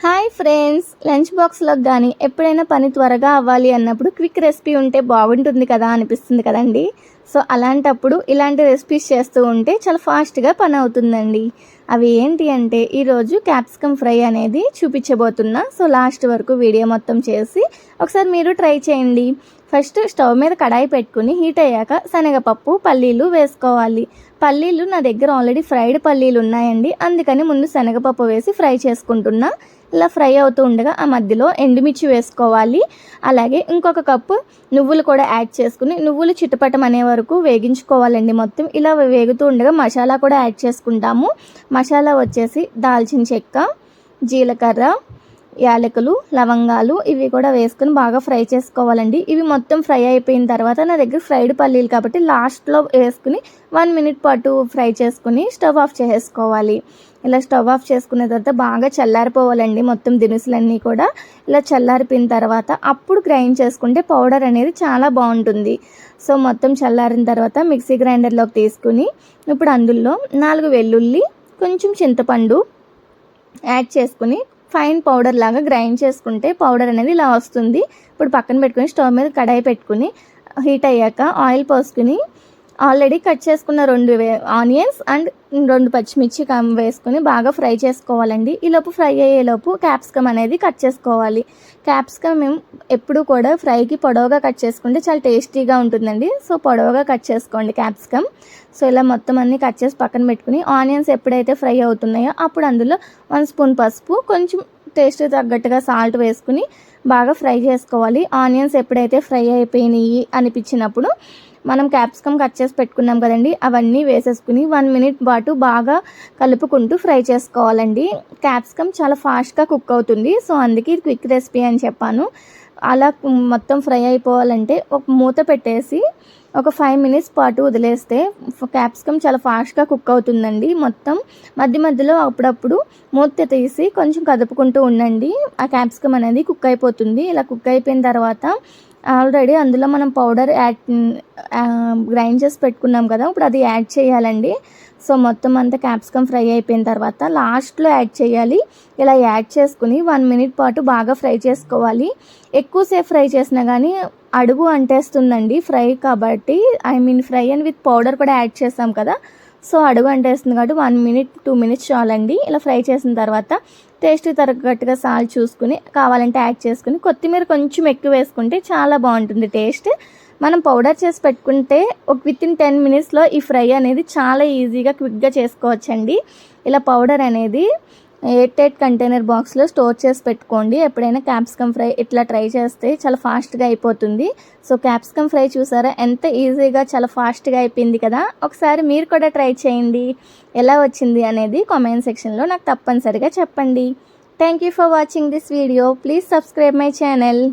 Hi friends, lunch బాక్స్లోకి కానీ ఎప్పుడైనా పని త్వరగా అవ్వాలి అన్నప్పుడు క్విక్ రెసిపీ ఉంటే బాగుంటుంది కదా అనిపిస్తుంది కదండి. సో అలాంటప్పుడు ఇలాంటి రెసిపీస్ చేస్తూ ఉంటే చాలా ఫాస్ట్గా పని అవుతుందండి. అవి ఏంటి అంటే ఈరోజు క్యాప్సికమ్ ఫ్రై అనేది చూపించబోతున్నా. సో లాస్ట్ వరకు వీడియో మొత్తం చేసి ఒకసారి మీరు ట్రై చేయండి. ఫస్ట్ స్టవ్ మీద కడాయి పెట్టుకుని హీట్ అయ్యాక శనగపప్పు, పల్లీలు వేసుకోవాలి. పల్లీలు నా దగ్గర ఆల్రెడీ ఫ్రైడ్ పల్లీలు ఉన్నాయండి, అందుకని ముందు శనగపప్పు వేసి ఫ్రై చేసుకుంటున్నా. ఇలా ఫ్రై అవుతూ ఉండగా ఆ మధ్యలో ఎండుమిర్చి వేసుకోవాలి. అలాగే ఇంకొక కప్పు నువ్వులు కూడా యాడ్ చేసుకుని నువ్వులు చిటపటం అనే వరకు వేగించుకోవాలండి. మొత్తం ఇలా వేగుతూ ఉండగా మసాలా కూడా యాడ్ చేసుకుంటాము. మసాలా వచ్చేసి దాల్చిన చెక్క, జీలకర్ర, యాలకులు, లవంగాలు ఇవి కూడా వేసుకుని బాగా ఫ్రై చేసుకోవాలండి. ఇవి మొత్తం ఫ్రై అయిపోయిన తర్వాత నా దగ్గర ఫ్రైడ్ పల్లీలు కాబట్టి లాస్ట్లో వేసుకుని 1 మినిట్ పాటు ఫ్రై చేసుకుని స్టవ్ ఆఫ్ చేసుకోవాలి. ఇలా స్టవ్ ఆఫ్ చేసుకున్న తర్వాత బాగా చల్లారిపోవాలండి. మొత్తం దినుసులన్నీ కూడా ఇలా చల్లారిపోయిన తర్వాత అప్పుడు గ్రైండ్ చేసుకుంటే పౌడర్ అనేది చాలా బాగుంటుంది. సో మొత్తం చల్లారిన తర్వాత మిక్సీ గ్రైండర్లోకి తీసుకుని ఇప్పుడు అందులో 4 వెల్లుల్లి, కొంచెం చింతపండు యాడ్ చేసుకుని ఫైన్ పౌడర్ లాగా గ్రైండ్ చేసుకుంటే పౌడర్ అనేది ఇలా వస్తుంది. ఇప్పుడు పక్కన పెట్టుకుని స్టవ్ మీద కడాయి పెట్టుకుని హీట్ అయ్యాక ఆయిల్ పోసుకుని ఆల్రెడీ కట్ చేసుకున్న 2 ఆనియన్స్ అండ్ 2 పచ్చిమిర్చి వేసుకొని బాగా ఫ్రై చేసుకోవాలండి. ఈలోపు ఫ్రై అయ్యేలోపు క్యాప్సికమ్ అనేది కట్ చేసుకోవాలి. క్యాప్సికమ్ మేము ఎప్పుడు కూడా ఫ్రైకి పొడవుగా కట్ చేసుకుంటే చాలా టేస్టీగా ఉంటుందండి. సో పొడవుగా కట్ చేసుకోండి క్యాప్సికమ్. సో ఇలా మొత్తం అన్నీ కట్ చేసి పక్కన పెట్టుకుని ఆనియన్స్ ఎప్పుడైతే ఫ్రై అవుతున్నాయో అప్పుడు అందులో 1 స్పూన్ పసుపు, కొంచెం టేస్ట్ తగ్గట్టుగా సాల్ట్ వేసుకుని బాగా ఫ్రై చేసుకోవాలి. ఆనియన్స్ ఎప్పుడైతే ఫ్రై అయిపోయినాయి అనిపించినప్పుడు మనం క్యాప్సికమ్ కట్ చేసి పెట్టుకున్నాం కదండి, అవన్నీ వేసేసుకుని 1 మినిట్ పాటు బాగా కలుపుకుంటూ ఫ్రై చేసుకోవాలండి. క్యాప్సికమ్ చాలా ఫాస్ట్గా కుక్ అవుతుంది. సో అందుకే ఇది క్విక్ రెసిపీ అని చెప్పాను. అలా మొత్తం ఫ్రై అయిపోవాలంటే ఒక మూత పెట్టేసి ఒక 5 మినిట్స్ పాటు వదిలేస్తే క్యాప్సికమ్ చాలా ఫాస్ట్గా కుక్ అవుతుందండి. మొత్తం మధ్య మధ్యలో అప్పుడప్పుడు మూత తీసి కొంచెం కదుపుకుంటూ ఉండండి. ఆ క్యాప్సికమ్ అనేది కుక్ అయిపోతుంది. ఇలా కుక్ అయిపోయిన తర్వాత ఆల్రెడీ అందులో మనం పౌడర్ గ్రైండ్ చేసి పెట్టుకున్నాం కదా, ఇప్పుడు అది యాడ్ చేయాలండి. సో మొత్తం అంతా క్యాప్సికమ్ ఫ్రై అయిపోయిన తర్వాత లాస్ట్లో యాడ్ చేయాలి. ఇలా యాడ్ చేసుకుని 1 మినిట్ పాటు బాగా ఫ్రై చేసుకోవాలి. ఎక్కువసేపు ఫ్రై చేసినా కానీ అడుగు అంటేస్తుందండి ఫ్రై కాబట్టి. ఫ్రై అండ్ విత్ పౌడర్ కూడా యాడ్ చేసాం కదా, సో అడుగు అంటేస్తుంది కాబట్టి 1 మినిట్ 2 మినిట్స్ చాలండి. ఇలా ఫ్రై చేసిన తర్వాత టేస్ట్ తగ్గట్టుగా సాల్ట్ చూసుకుని కావాలంటే యాడ్ చేసుకుని కొత్తిమీర కొంచెం ఎక్కువ వేసుకుంటే చాలా బాగుంటుంది టేస్ట్. మనం పౌడర్ చేసి పెట్టుకుంటే వితిన్ 10 మినిట్స్లో ఈ ఫ్రై అనేది చాలా ఈజీగా క్విక్గా చేసుకోవచ్చండి. ఇలా పౌడర్ అనేది ఎయిర్ కంటైనర్ బాక్స్లో స్టోర్ చేసి పెట్టుకోండి. ఎప్పుడైనా క్యాప్సికమ్ ఫ్రై ఇట్లా ట్రై చేస్తే చాలా ఫాస్ట్గా అయిపోతుంది. సో క్యాప్సికమ్ ఫ్రై చూసారా ఎంత ఈజీగా చాలా ఫాస్ట్గా అయిపోయింది కదా. ఒకసారి మీరు కూడా ట్రై చేయండి. ఎలా వచ్చింది అనేది కామెంట్ సెక్షన్లో నాకు తప్పనిసరిగా చెప్పండి. Thank you for watching this video. Please subscribe my channel.